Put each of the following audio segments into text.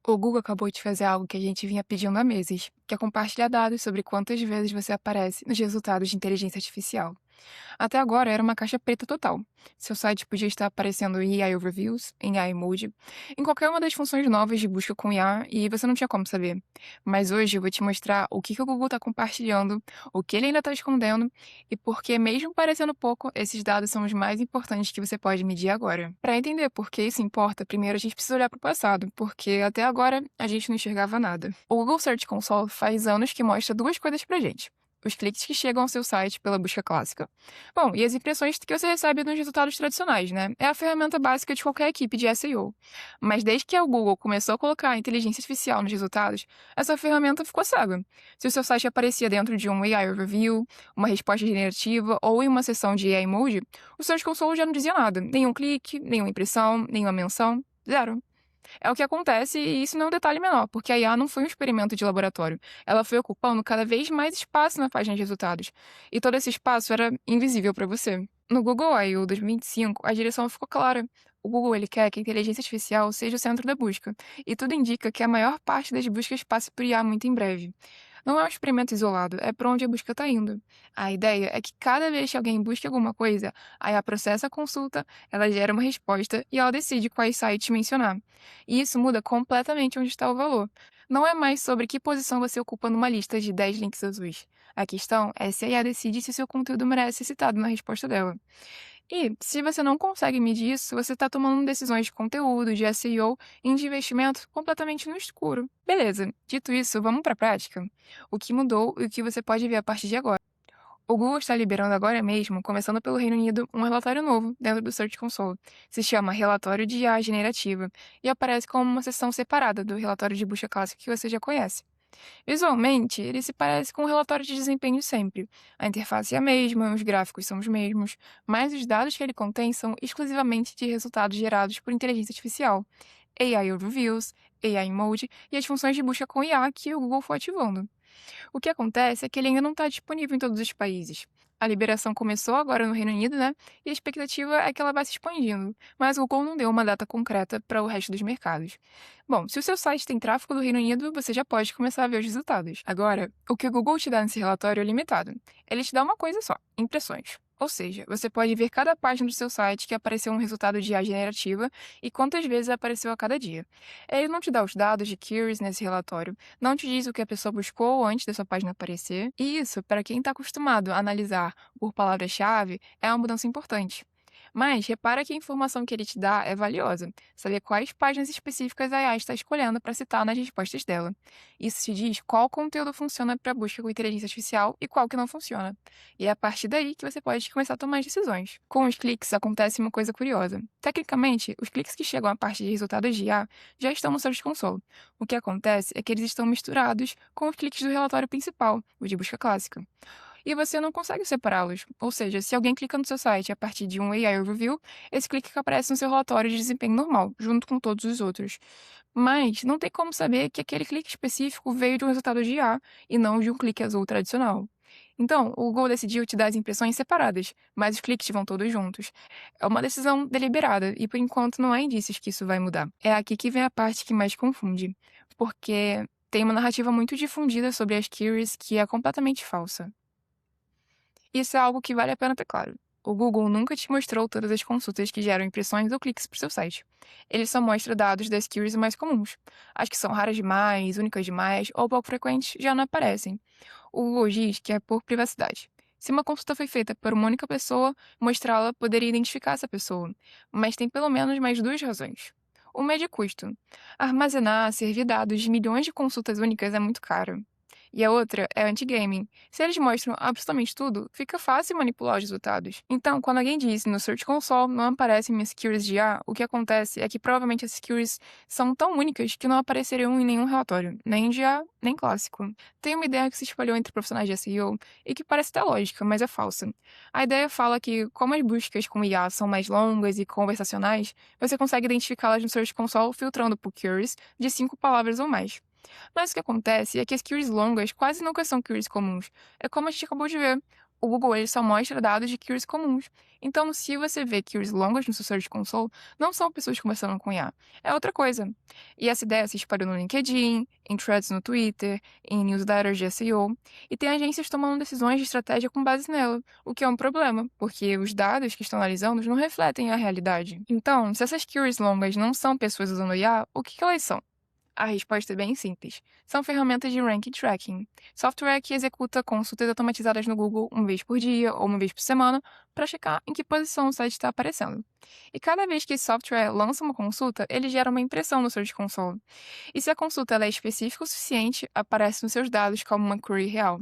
O Google acabou de fazer algo que a gente vinha pedindo há meses, que é compartilhar dados sobre quantas vezes você aparece nos resultados de inteligência artificial. Até agora era uma caixa preta total. Seu site podia estar aparecendo em AI Overviews, em AI Mode, em qualquer uma das funções novas de busca com IA e você não tinha como saber. Mas hoje eu vou te mostrar o que o Google está compartilhando, o que ele ainda está escondendo e por que, mesmo parecendo pouco, esses dados são os mais importantes que você pode medir agora. Para entender por que isso importa, primeiro a gente precisa olhar para o passado, porque até agora a gente não enxergava nada. O Google Search Console faz anos que mostra duas coisas pra gente: os cliques que chegam ao seu site pela busca clássica. Bom, e as impressões que você recebe nos resultados tradicionais, né? É a ferramenta básica de qualquer equipe de SEO. Mas desde que o Google começou a colocar a inteligência artificial nos resultados, essa ferramenta ficou cega. Se o seu site aparecia dentro de um AI Overview, uma resposta generativa ou em uma seção de AI Mode, o Search Console já não dizia nada. Nenhum clique, nenhuma impressão, nenhuma menção, zero. É o que acontece, e isso não é um detalhe menor, porque a IA não foi um experimento de laboratório. Ela foi ocupando cada vez mais espaço na página de resultados. E todo esse espaço era invisível para você. No Google I/O 2025, a direção ficou clara. O Google ele quer que a inteligência artificial seja o centro da busca, e tudo indica que a maior parte das buscas passe por IA muito em breve. Não é um experimento isolado, é para onde a busca está indo. A ideia é que cada vez que alguém busca alguma coisa, a IA processa a consulta, ela gera uma resposta e ela decide quais sites mencionar. E isso muda completamente onde está o valor. Não é mais sobre que posição você ocupa numa lista de 10 links azuis. A questão é se a IA decide se seu conteúdo merece ser citado na resposta dela. E, se você não consegue medir isso, você está tomando decisões de conteúdo, de SEO e de investimento completamente no escuro. Beleza, dito isso, vamos para a prática? O que mudou e o que você pode ver a partir de agora? O Google está liberando agora mesmo, começando pelo Reino Unido, um relatório novo dentro do Search Console. Se chama Relatório de IA Generativa e aparece como uma seção separada do relatório de busca clássico que você já conhece. Visualmente, ele se parece com um relatório de desempenho sempre. A interface é a mesma, os gráficos são os mesmos, mas os dados que ele contém são exclusivamente de resultados gerados por inteligência artificial, AI Overviews, AI Mode e as funções de busca com IA que o Google foi ativando. O que acontece é que ele ainda não está disponível em todos os países. A liberação começou agora no Reino Unido, né? E a expectativa é que ela vai se expandindo, mas o Google não deu uma data concreta para o resto dos mercados. Bom, se o seu site tem tráfego do Reino Unido, você já pode começar a ver os resultados. Agora, o que o Google te dá nesse relatório é limitado. Ele te dá uma coisa só: impressões. Ou seja, você pode ver cada página do seu site que apareceu um resultado de IA generativa e quantas vezes apareceu a cada dia. Ele não te dá os dados de queries nesse relatório, não te diz o que a pessoa buscou antes da sua página aparecer, e isso, para quem está acostumado a analisar por palavra-chave, é uma mudança importante. Mas repara que a informação que ele te dá é valiosa, saber quais páginas específicas a AI está escolhendo para citar nas respostas dela. Isso te diz qual conteúdo funciona para busca com inteligência artificial e qual que não funciona. E é a partir daí que você pode começar a tomar as decisões. Com os cliques acontece uma coisa curiosa. Tecnicamente, os cliques que chegam à parte de resultados de IA já estão no Search Console. O que acontece é que eles estão misturados com os cliques do relatório principal, o de busca clássica. E você não consegue separá-los. Ou seja, se alguém clica no seu site a partir de um AI Overview, esse clique aparece no seu relatório de desempenho normal, junto com todos os outros. Mas não tem como saber que aquele clique específico veio de um resultado de IA e não de um clique azul tradicional. Então, o Google decidiu te dar as impressões separadas, mas os cliques vão todos juntos. É uma decisão deliberada e, por enquanto, não há indícios que isso vai mudar. É aqui que vem a parte que mais confunde, porque tem uma narrativa muito difundida sobre as queries que é completamente falsa. Isso é algo que vale a pena ter claro. O Google nunca te mostrou todas as consultas que geram impressões ou cliques para o seu site. Ele só mostra dados das queries mais comuns. As que são raras demais, únicas demais ou pouco frequentes já não aparecem. O Google diz que é por privacidade. Se uma consulta foi feita por uma única pessoa, mostrá-la poderia identificar essa pessoa. Mas tem pelo menos mais duas razões. Uma é de custo. Armazenar, servir dados de milhões de consultas únicas é muito caro. E a outra é anti-gaming. Se eles mostram absolutamente tudo, fica fácil manipular os resultados. Então, quando alguém diz no Search Console não aparecem minhas queries de IA, o que acontece é que provavelmente essas queries são tão únicas que não apareceriam em nenhum relatório, nem de IA, nem clássico. Tem uma ideia que se espalhou entre profissionais de SEO e que parece até lógica, mas é falsa. A ideia fala que, como as buscas com IA são mais longas e conversacionais, você consegue identificá-las no Search Console filtrando por queries de 5 palavras ou mais. Mas o que acontece é que as queries longas quase nunca são queries comuns. É como a gente acabou de ver. O Google ele só mostra dados de queries comuns. Então, se você vê queries longas no seu Search Console, não são pessoas conversando com IA, é outra coisa. E essa ideia se espalhou no LinkedIn, em threads no Twitter, em newsletters de SEO, e tem agências tomando decisões de estratégia com base nela, o que é um problema, porque os dados que estão analisando não refletem a realidade. Então, se essas queries longas não são pessoas usando IA, o que elas são? A resposta é bem simples. São ferramentas de rank tracking, software que executa consultas automatizadas no Google uma vez por dia ou uma vez por semana para checar em que posição o site está aparecendo. E cada vez que esse software lança uma consulta, ele gera uma impressão no Search Console. E se a consulta ela é específica o suficiente, aparece nos seus dados como uma query real.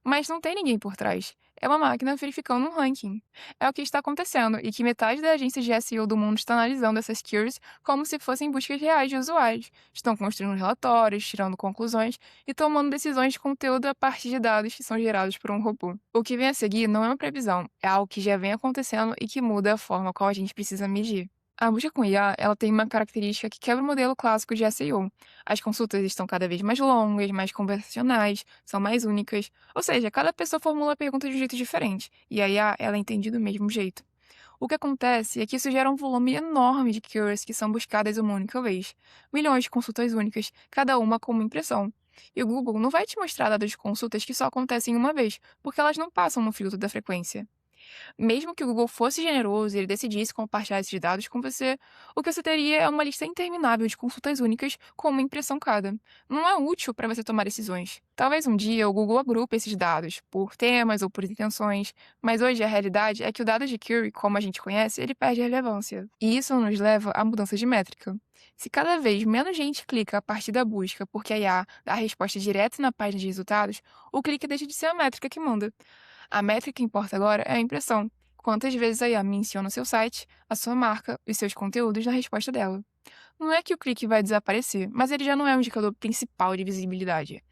Mas não tem ninguém por trás. É uma máquina verificando um ranking. É o que está acontecendo e que metade das agências de SEO do mundo está analisando essas keywords como se fossem buscas reais de usuários. Estão construindo relatórios, tirando conclusões e tomando decisões de conteúdo a partir de dados que são gerados por um robô. O que vem a seguir não é uma previsão, é algo que já vem acontecendo e que muda a forma qual a gente precisa medir. A busca com IA, ela tem uma característica que quebra o modelo clássico de SEO. As consultas estão cada vez mais longas, mais conversacionais, são mais únicas. Ou seja, cada pessoa formula a pergunta de um jeito diferente, e a IA, ela entende do mesmo jeito. O que acontece é que isso gera um volume enorme de keywords que são buscadas uma única vez. Milhões de consultas únicas, cada uma com uma impressão. E o Google não vai te mostrar dados de consultas que só acontecem uma vez, porque elas não passam no filtro da frequência. Mesmo que o Google fosse generoso e ele decidisse compartilhar esses dados com você, o que você teria é uma lista interminável de consultas únicas com uma impressão cada. Não é útil para você tomar decisões. Talvez um dia o Google agrupe esses dados, por temas ou por intenções, mas hoje a realidade é que o dado de query, como a gente conhece, ele perde relevância. E isso nos leva à mudança de métrica. Se cada vez menos gente clica a partir da busca porque a IA dá a resposta direta na página de resultados, o clique deixa de ser a métrica que manda. A métrica que importa agora é a impressão. Quantas vezes a IA menciona o seu site, a sua marca e seus conteúdos na resposta dela. Não é que o clique vai desaparecer, mas ele já não é o indicador principal de visibilidade.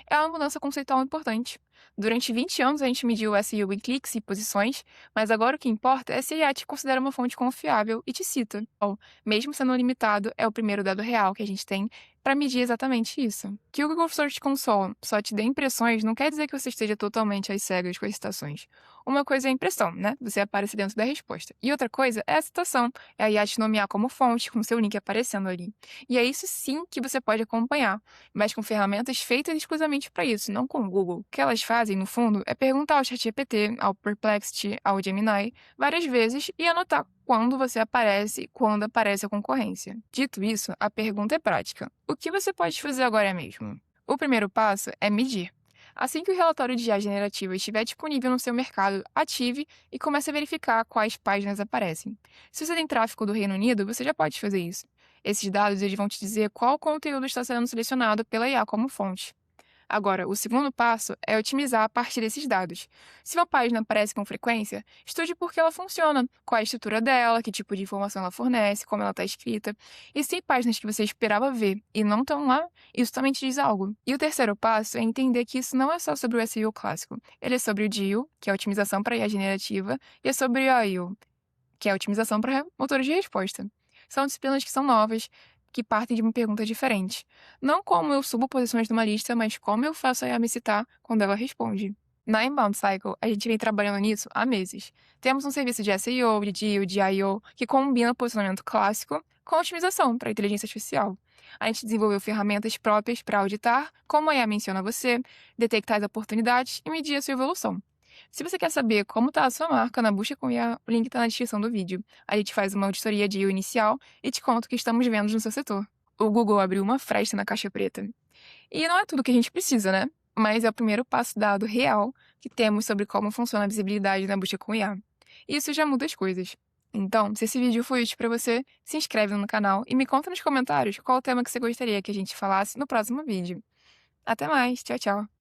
É uma mudança conceitual importante. Durante 20 anos a gente mediu o SEO em cliques e posições, mas agora o que importa é se a IA te considera uma fonte confiável e te cita. Ou, mesmo sendo limitado, é o primeiro dado real que a gente tem para medir exatamente isso. Que o Google Search Console só te dê impressões não quer dizer que você esteja totalmente às cegas com as citações. Uma coisa é a impressão, né? Você aparece dentro da resposta. E outra coisa é a citação. É a IA te nomear como fonte, com seu link aparecendo ali. E é isso sim que você pode acompanhar, mas com ferramentas feitas exclusivamente para isso, não com o Google. O que elas fazem, no fundo, é perguntar ao ChatGPT, ao Perplexity, ao Gemini, várias vezes e anotar quando você aparece e quando aparece a concorrência. Dito isso, a pergunta é prática. O que você pode fazer agora mesmo? O primeiro passo é medir. Assim que o relatório de IA generativa estiver disponível no seu mercado, ative e comece a verificar quais páginas aparecem. Se você tem tráfego do Reino Unido, você já pode fazer isso. Esses dados eles vão te dizer qual conteúdo está sendo selecionado pela IA como fonte. Agora, o segundo passo é otimizar a partir desses dados. Se uma página aparece com frequência, estude por que ela funciona, qual é a estrutura dela, que tipo de informação ela fornece, como ela está escrita. E se tem páginas que você esperava ver e não estão lá, isso também te diz algo. E o terceiro passo é entender que isso não é só sobre o SEO clássico. Ele é sobre o DEAL, que é a otimização para IA generativa, e é sobre o AIO, que é a otimização para motores de resposta. São disciplinas que são novas, que partem de uma pergunta diferente. Não como eu subo posições numa lista, mas como eu faço a IA me citar quando ela responde. Na Inbound Cycle, a gente vem trabalhando nisso há meses. Temos um serviço de SEO, de DEAL, de IO, que combina posicionamento clássico com otimização para inteligência artificial. A gente desenvolveu ferramentas próprias para auditar como a IA menciona você, detectar as oportunidades e medir a sua evolução. Se você quer saber como está a sua marca na busca com IA, o link está na descrição do vídeo. A gente faz uma auditoria de IA inicial e te conta o que estamos vendo no seu setor. O Google abriu uma fresta na caixa preta. E não é tudo que a gente precisa, né? Mas é o primeiro passo dado real que temos sobre como funciona a visibilidade na busca com IA. E isso já muda as coisas. Então, se esse vídeo foi útil para você, se inscreve no canal e me conta nos comentários qual o tema que você gostaria que a gente falasse no próximo vídeo. Até mais, tchau, tchau!